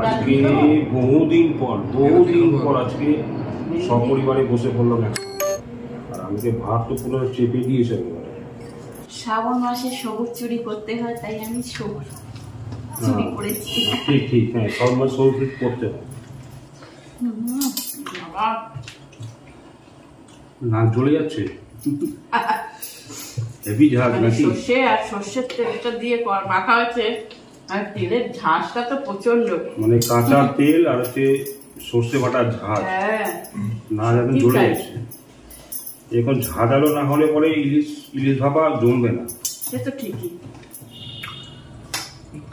আজকে বহুদিন পর আজকে সপরিবারে বসে পড়লাম আর আমাকে ভাত তো পুরো চেপে দিয়েছে। শ্রাবণ মাসে সবুজ চুরি করতে হয়, তাই আমি সবুজ চুরি করেছি। ঠিক ঠিক, হ্যাঁ, সব মাস সবুজ করতে হয়। নাক জ্বলে যাচ্ছে। হেভি ঝাঁজ নাকি? সর্ষে আর সর্ষের তেলটা দিয়ে মাখা হয়েছে, আর তেলের ঝাঁজটা তো প্রচন্ড। মানে কাঁচা তেল আর হচ্ছে সর্ষে বাটার ঝাঁজ, না যাতে জ্বলে যাচ্ছে। এখন ঝাঁঝালো না হলে পরে ইলিশ ভাপা জমবে না। সে তো ঠিকই।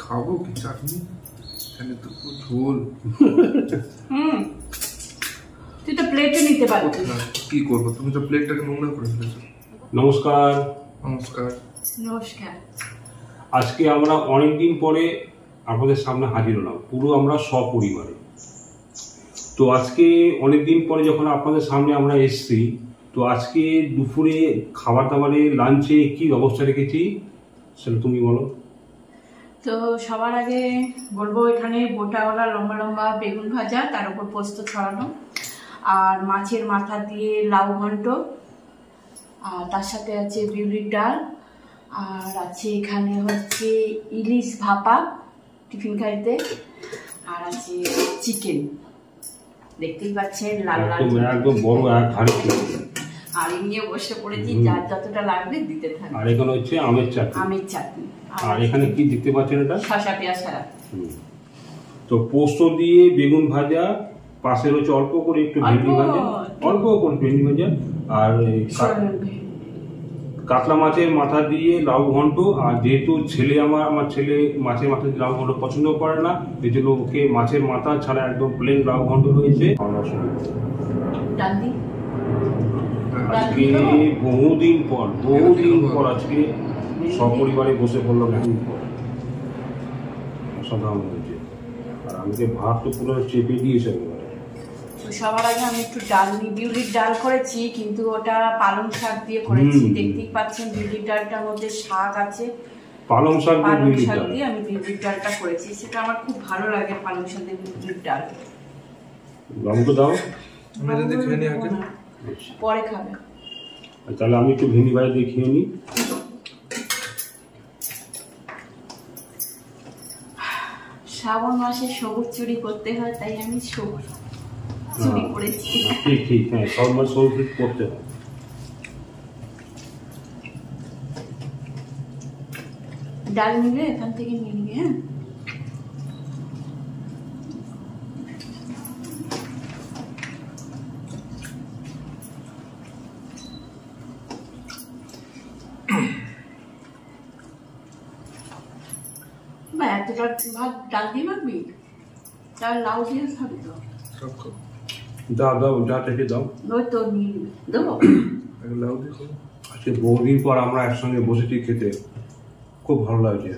খাবো কি চাটনি, এখানে তো ঝোল। তুই তো প্লেটে নিতে পারবি। কি করবো, তুমি তো প্লেটটাকে নোংরা করে ফেলেছো। নমস্কার। নমস্কার। নমস্কার। আজকে আমরা অনেকদিন পরে আপনাদের সামনে হাজির হলাম, পুরো আমরা সপরিবারে। তো আজকে অনেকদিন পরে যখন আপনাদের সামনে আমরা এসছি, তো আজকে দুপুরে খাবার দাবারে লাঞ্চে কি ব্যবস্থা রেখেছি সেটা তুমি বলো। তো সবার আগে বলবো, এখানে বোটাওয়ালা লম্বা লম্বা বেগুন ভাজা, তার উপর পোস্ত ছড়ানো, আর মাছের মাথা দিয়ে লাউ ঘন্ট, আর তার সাথে আছে বিউলির ডাল, আর আছে এখানে হচ্ছে ইলিশ ভাপা টিফিন খাইতে, আর আছে চিকেন। দেখতেই পাচ্ছেন লাল লাল, একদম বড় এক হাড়ি। আর নিয়ে বসে পড়েছি, যার যতটা লাগবে দিতে থাকবে। আর এখানে হচ্ছে আমের চাটনি। আর এখানে কি দেখতে পাচ্ছেন, এটা শসা পেঁয়াজ ছাড়া। তো পোস্ত দিয়ে বেগুন ভাজা, পাশে রয়েছে অল্প করে একটু ভেন্ডি ভাজা, আর কাতলা মাছের মাথা দিয়ে লাউ ঘন্ট। আর যেহেতু আমার ছেলে মাছের মাথা দিয়ে লাউ ঘন্ট পছন্দ করে না, এই জন্য ওকে মাছের মাথা ছাড়া একদম প্লেন লাউ ঘন্ট রয়েছে। আজকে বহুদিন পর আজকে সপরিবারে বসে পড়লাম। অসাধারণ হয়েছে, আর আমাকে ভাত তো পুরো চেপে দিয়েছে। সবার আগে আমি একটু বিউলির ডাল করেছি, কিন্তু ওটা পালং শাক দিয়ে করেছি। দেখতেই পাচ্ছেন বিউলির ডালটার মধ্যে শাক আছে, পালং শাক দিয়ে আমি বিউলির ডালটা করেছি। সেটা আমার খুব ভালো লাগে, পালং শাক দিয়ে বিউলির ডাল। লঙ্কা দাও, পরে খাবে। তাহলে আমি একটু ভেন্ডি ভাজা দিয়ে খেয়ে নিই। শ্রাবণ মাসে সবুজ চুরি করতে হয়, তাই আমি সবুজ চুরি করেছি। ঠিক ঠিক, হ্যাঁ, সব মাস সবুজ করতে হয়। ডাল নিলে এখান থেকে নিয়ে নিবি। হ্যাঁ, এতটা ভাত ডাল দিয়ে মাখবি, তার লাউ দিয়ে খাবি তো। দাও যা থেকে দাও, ওই তো নিয়ে নিবি, দেবো। লাউ দিয়ে খাবো। আজকে বহুদিন পর আমরা একসঙ্গে বসেছি খেতে, খুব ভালো লাগছে।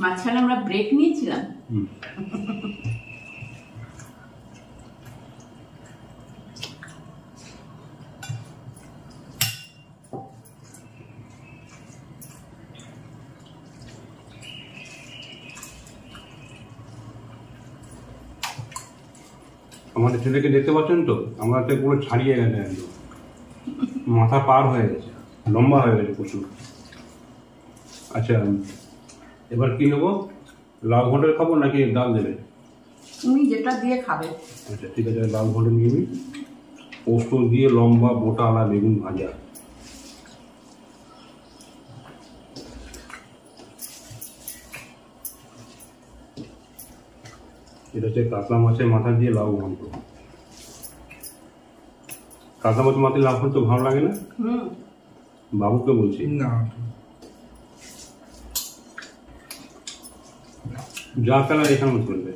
মাঝখানে আমরা ব্রেক নিয়েছিলাম। আমাদের ছেলেকে দেখতে পাচ্ছেন তো, আমরা তো পুরো ছাড়িয়ে গেছে, একদম মাথা পার হয়ে গেছে, লম্বা হয়ে গেছে প্রচুর। আচ্ছা, এবার কি নেবো, লাউ ঘন্ট খাবো নাকি ডাল দেবে? তুমি যেটা দিয়ে খাবে। আচ্ছা ঠিক আছে, লাউ ঘন্ট নিয়ে নিই। পোস্ত দিয়ে লম্বা বোটা আলা বেগুন ভাজা। এটা হচ্ছে কাতলা মাছের মাথা দিয়ে লাউ ঘন্ট। কাতলা মাছের মাথায় লাউ ঘন্ট ভালো লাগে না? বাবুকে বলছি না, যা কালার এখানে চলবে।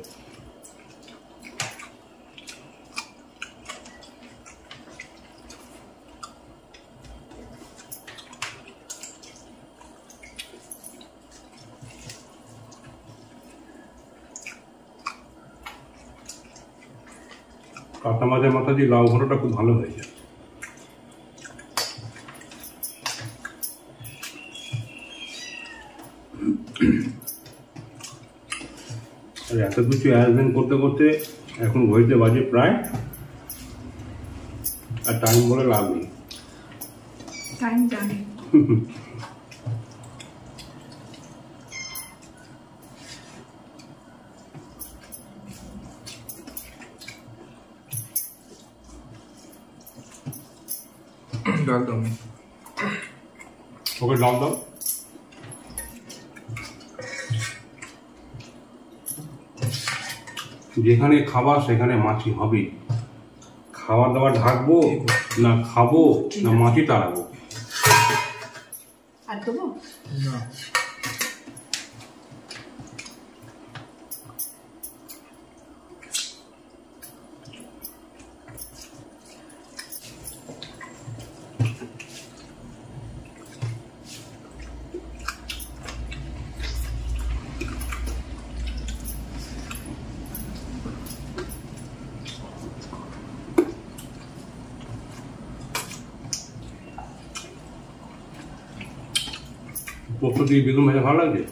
কাতলা মাছের মাথা দিয়ে লাউ ঘন্টটা খুব ভালো হয়েছে। আর এত কিছু অ্যারেঞ্জমেন্ট করতে করতে এখন ঘড়িতে বাজে প্রায়, আর টাইম বলে লাভ নেই। টাইম জানি ডাল দাও। ওকে ডাল দাও। যেখানে খাবার সেখানে মাছি হবে। খাওয়া দাওয়া ঢাকবো না খাবো না মাছি তাড়াবো? আর দেবো না পোস্ত দিয়ে বেগুন ভাজা ভালো লাগছে।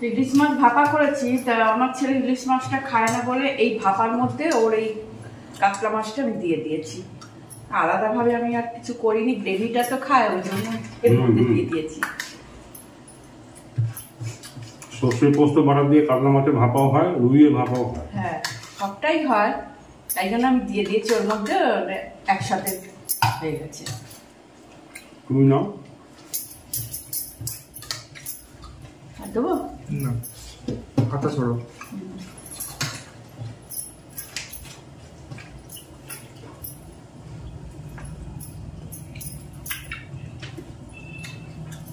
ইলিশ মাছ ভাপা করেছি, তা আমার ছেলে ইলিশ মাছটা খায় না বলে এই ভাপার মধ্যে ওর এই কাতলা মাছটা আমি দিয়ে দিয়েছি। আলাদাভাবে আমি আর কিছু করিনি, গ্রেভিটা তো খায় ওই জন্য এর মধ্যে দিয়ে দিয়েছি। সর্ষের পোস্ত বাটা দিয়ে কাতলা মাছে ভাপাও হয়, রুইয়ে ভাপাও হয়। হ্যাঁ, সবটাই হয়, তাই জন্য আমি দিয়ে দিয়েছি ওর মধ্যে, একসাথে হয়ে গেছে। তুমি নাও। আর দেবো না, হাতা ছড়ো।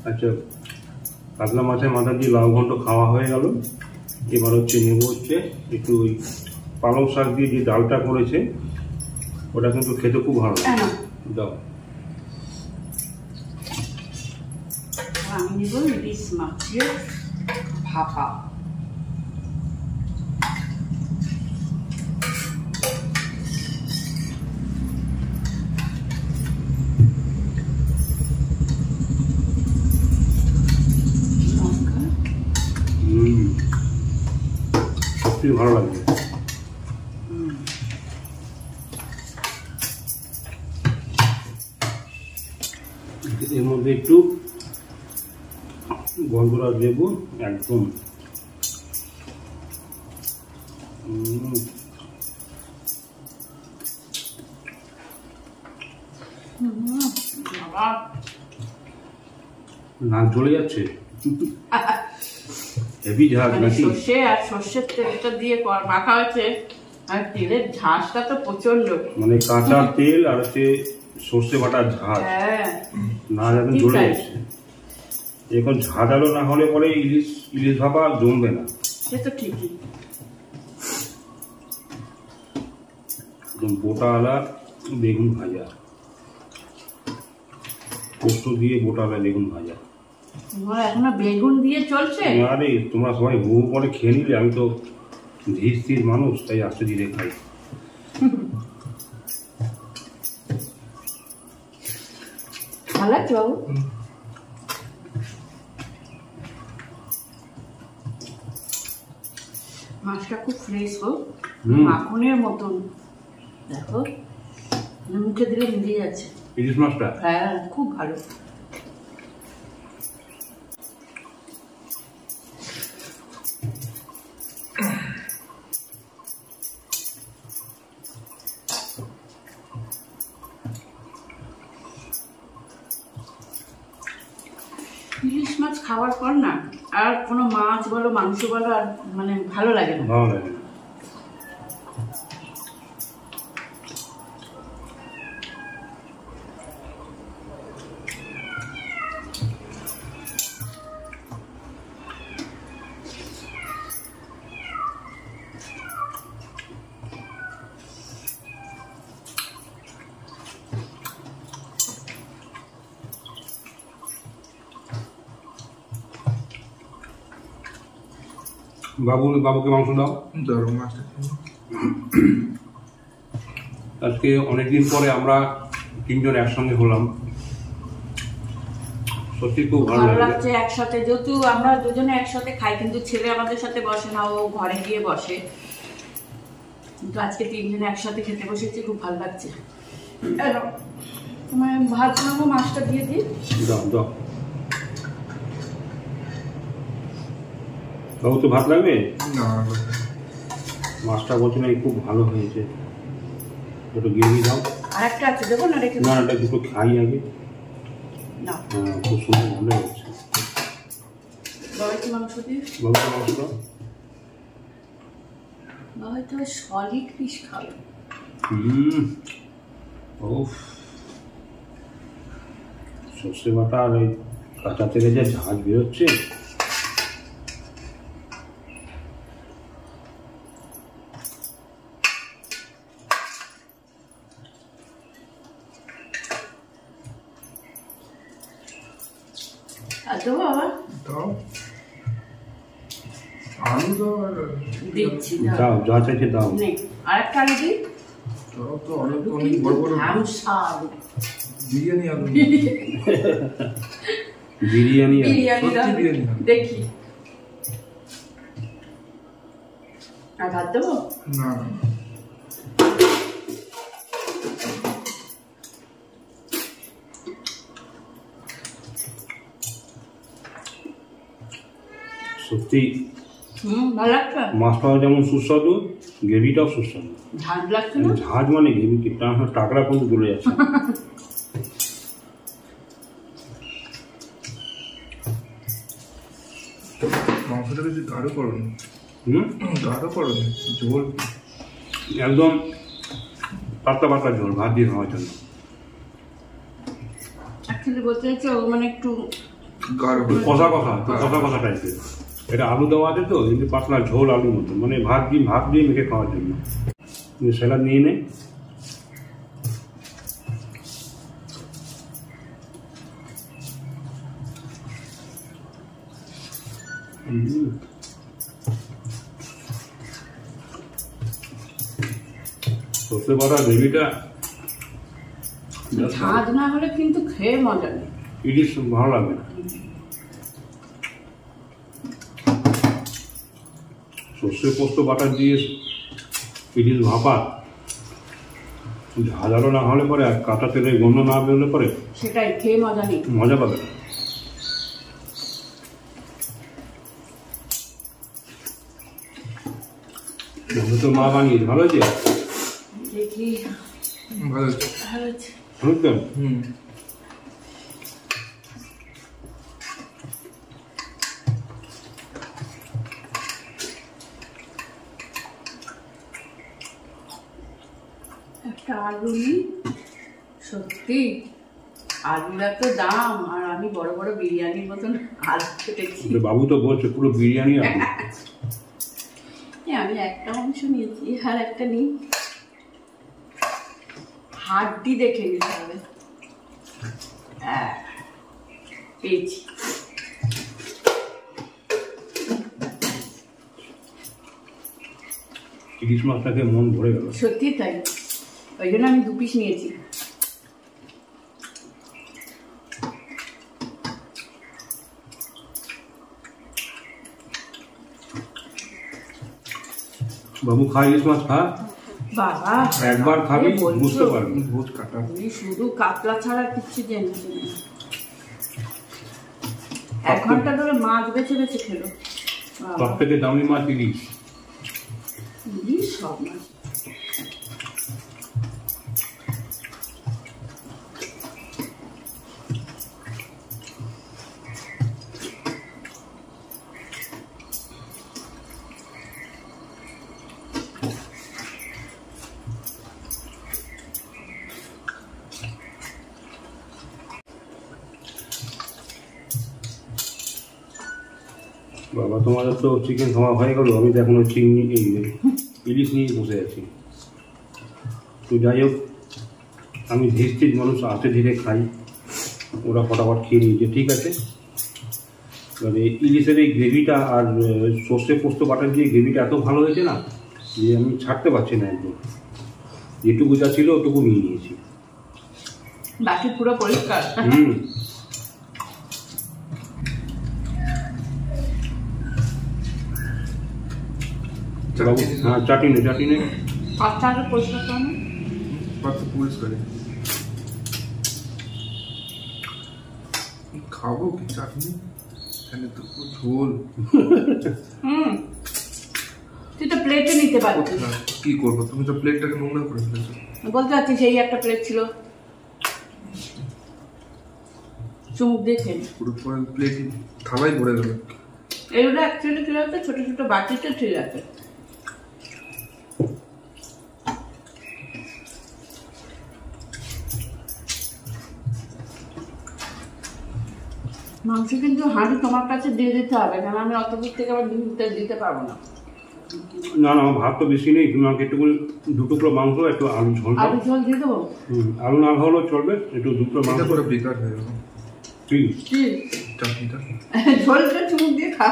আচ্ছা, কাতলা মাছের মাথা দিয়ে লাউ ঘন্ট খাওয়া হয়ে গেল। এবার হচ্ছে নেব হচ্ছে একটু ওই পালং শাক দিয়ে যে ডালটা করেছে, ওটা কিন্তু খেতে খুব ভালো লাগে। দাও। আমি নেব ইলিশ মাছের ভাপা। সত্যি ভালো লাগবে। এর মধ্যে একটু গন্ধরাজ লেবু একদম। নাক জ্বলে যাচ্ছে। হেভি ঝাঁজ নাকি? সর্ষে আর সর্ষের তেলটা দিয়ে মাখা হয়েছে, আর তেলের ঝাঁজটা তো প্রচন্ড। মানে কাঁচা তেল আর হচ্ছে সর্ষে বাটার ঝাঁজ, হ্যাঁ, না একদম জ্বলে যাচ্ছে। এখন ঝাঁঝালো না হলে পরে ইলিশ ভাপা জমবে না। সে তো ঠিকই। একদম বোটাওয়ালা বেগুন ভাজা, পোস্ত দিয়ে বোটাওয়ালা বেগুন ভাজা। তোমার এখনো বেগুন দিয়ে চলছে? আরে তোমরা সবাই হু করে খেয়ে নিলে, আমি তো ধীর স্থির মানুষ, তাই আস্তে ধীরে খাই। ভালো লাগছে বাবু? মাছটা খুব ফ্রেশ গো, মাখনের মতন। দেখো মুখে দিলে মিলিয়ে যাচ্ছে ইলিশ মাছটা। হ্যাঁ, খুব ভালো। ইলিশ মাছ খাওয়ার পর না আর কোনো মাছ বলো মাংস বলো আর মানে ভালো লাগে না। ভালো লাগে না। বাবুকে মাংস দাও। ধরো মাছটা। আজকে অনেকদিন পরে আমরা তিনজন একসঙ্গে হলাম, সত্যি খুব ভালো লাগছে একসাথে, যেহেতু আমরা দুজনে একসাথে খাই, কিন্তু ছেলে আমাদের সাথে বসে না, ও ঘরে গিয়ে বসে, কিন্তু আজকে তিনজনে একসাথে খেতে বসেছি, খুব ভালো লাগছে। তোমার ভাত বানাবো, মাছটা দিয়ে দিই। দাও দাও বাবু, তো ভাত লাগবে না, মাছটা বলছে না খুব ভালো হয়েছে, একটু গ্রেভি দাও। আর একটা আছে, দেবো না? রেখে না, এটা দুটো খাই আগে। না, হ্যাঁ, খুব সুন্দর ভালো হচ্ছে। বাবা কি মাংস দিয়ে? বাবুকে মাংস দাও। বাবা তো সলিড পিস খাবে। ওফ, সর্ষে বাটা আর ওই কাঁচা তেলে যে ঝাঁজ বেরোচ্ছে, আর দেবো বাবা? দাও আলু দাও। আর দিচ্ছি, দাও যা চাইছে দাও। আর একটা আলু দিই। দাও তো, আলু তো অনেক বড় বড়। বিরিয়ানি আলু। বিরিয়ানি দেখি। আর ভাত দেবো? না, সত্যি ভালো লাগছে। মাছটাও যেমন সুস্বাদু, গ্রেভিটাও সুস্বাদু। ঝাঁজ লাগছে না? ঝাঁজ মানে গ্রেভি কি টাকরা কিন্তু চলে যাচ্ছে। মাংসটা বেশি গাঢ় করো না। গাঢ় করো না, ঝোল একদম পাতলা পাতলা ঝোল, ভাত দিয়ে খাওয়ার জন্য। অ্যাকচুয়ালি বলতে চাইছি ও মানে একটু গাঢ় কষা কষা, কষা কষা টাইপের। এটা আলু দেওয়া আছে তো, কিন্তু পাতলা ঝোল আলুর মতো, মানে ভাত দিয়ে মেখে খাওয়ার জন্য। স্যালাড নিয়ে নে। সর্ষে বাটা গ্রেভিটা ঝাঁজ না হলে কিন্তু খেয়ে মজা নেই। ইলিশ ভালো লাগবে না। সর্ষে পোস্ত বাটা দিয়ে ইলিশ ভাপা ঝাঁঝালো না হলে পরে, আর কাঁচা তেলের গন্ধ না বেরোলে পরে সেটাই খেয়ে মজা নেই, মজা পাবে না। তো মা বানিয়েছে, ভালো হয়েছে। দেখি ভালো ভালো হচ্ছে। বুঝলেন? একটা আলু নিই। সত্যি আলুর এত দাম, আর আমি বড় বড় বিরিয়ানির মতন আলু খেতেছি। বাবু তো বলছে পুরো বিরিয়ানি আলু। আমি একটা অংশ নিয়েছি, আর একটা নিই। হাড্ডি দেখে নিতে হবে। পেয়েছি। ইলিশ মাছটাকে মন ভরে গেল। সত্যি তাই, ওই জন্য আমি 2 পিস নিয়েছি। বাবু খা, ইলিশ মাছ খা। বাবা একবার খাবি বুঝতে পারবি। ভোজ কাটা শুধু কাতলা ছাড়া কিচ্ছু জানছি না। 1 ঘন্টা ধরে মাছ বেছে বেছে খেলো। সব থেকে দামি মাছ ইলিশ। ইলিশ সব মাছ। বাবা, তোমাদের তো চিকেন খাওয়া হয়ে গেল, আমি তো এখনো চিংড়ি ইলিশ নিয়ে বসে আছি। তো যাই হোক, আমি ধীর মানুষ, আস্তে ধীরে খাই, ওরা ফটাফট খেয়ে নিয়েছে, ঠিক আছে। মানে ইলিশের এই গ্রেভিটা আর সর্ষে পোস্ত বাটার দিয়ে গ্রেভিটা এত ভালো হয়েছে না যে আমি ছাড়তে পারছি না একদম। যেটুকু যা ছিল ওটুকু নিয়ে নিয়েছি, বাকি পুরো পরিষ্কার। হ্যাঁ চাটনি চাটনি পাঁচটা পরিষ্কার করো, পাত্র পরিষ্কার। খাবো কি চাটনি? এখানে তো ঝোল। তুই তো প্লেটে নিতে পারছিস। কি করবো, তুমি তো প্লেটটাকে নোংরা করে ফেলেছো। বলতে পারছিস সেই একটা প্লেট ছিল, চুমুক দেখে পুরো প্লেট থালাই ভরে গেল। এগুলো অ্যাকচুয়ালি ঠিক আছে, ছোট ছোট বাটিতে ঠিক আছে। মাংস কিন্তু হাঁড়ি তোমার কাছে দিয়ে দিতে হবে, কারণ আমি অত দূর থেকে আবার দিতে পারবো না। না না, আমার ভাত তো বেশি নেই, তুমি আমাকে একটু করে 2 টুকরো মাংস, একটু আলু ঝোল। আলু ঝোল দিয়ে দেবো? আলু না হলেও চলবে, একটু 2 টুকরো মাংস করে বেকার হয়ে গেল। ঠিক চাটনিটা ঝোলটা চুমুক দিয়ে খা,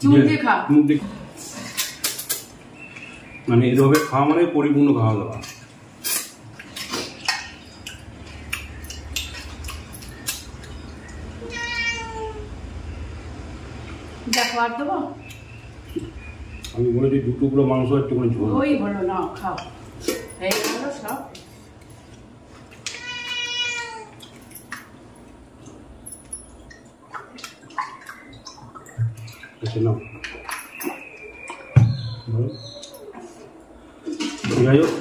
চুমুক দিয়ে খা। মানে এভাবে খাওয়া মানে পরিপূর্ণ খাওয়া দাওয়া। দেখো আর দেবো? আমি বলেছি 2 টুকরো মাংস, একটু করে ঝোল। ওই হলো না, খাও। এই হলো সব। আচ্ছা নাও, যাই হোক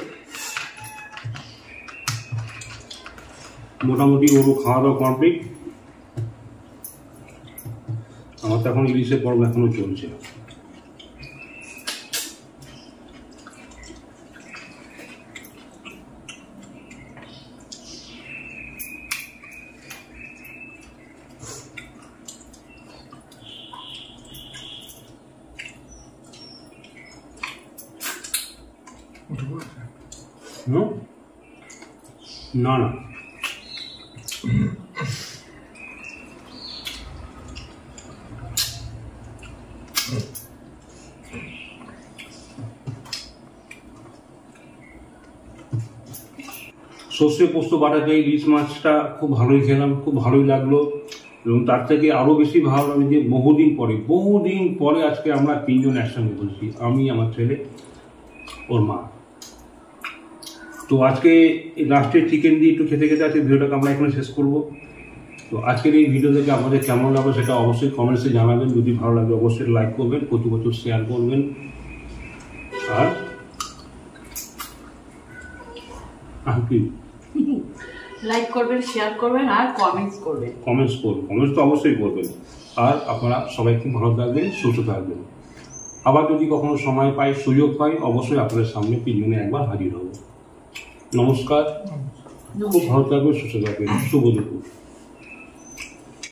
মোটামুটি ওরও খাওয়া দাওয়া কমপ্লিট। আমার তো এখন ইলিশের পর্ব এখনো চলছে। না না, সর্ষে পোস্ত বাটাতে ইলিশ মাছটা খুব ভালোই খেলাম, খুব ভালোই লাগলো। এবং তার থেকে আরও বেশি ভালো লাগে যে বহুদিন পরে আজকে আমরা 3 জন একসঙ্গে বলছি, আমি, আমার ছেলে, ওর মা। তো আজকে লাস্টে চিকেন দিয়ে একটু খেতে খেতে আজকে ভিডিওটাকে আমরা এখানে শেষ করবো। তো আজকের এই ভিডিও থেকে আমাদের কেমন লাগবে সেটা অবশ্যই কমেন্টসে জানাবেন। যদি ভালো লাগে অবশ্যই লাইক করবেন, প্রচুর শেয়ার করবেন, আর কি লাইক করবেন, শেয়ার করবেন আর কমেন্টস করবেন। কমেন্টস তো অবশ্যই করবেন। আর আপনারা সবাই খুব ভালো থাকবেন, সুস্থ থাকবেন। আবার যদি কখনো সময় পাই, সুযোগ পাই, অবশ্যই আপনাদের সামনে 3 জনে একবার হাজির হব। নমস্কার, খুব ভালো থাকবেন, সুস্থ থাকবেন, শুভ দুপুর।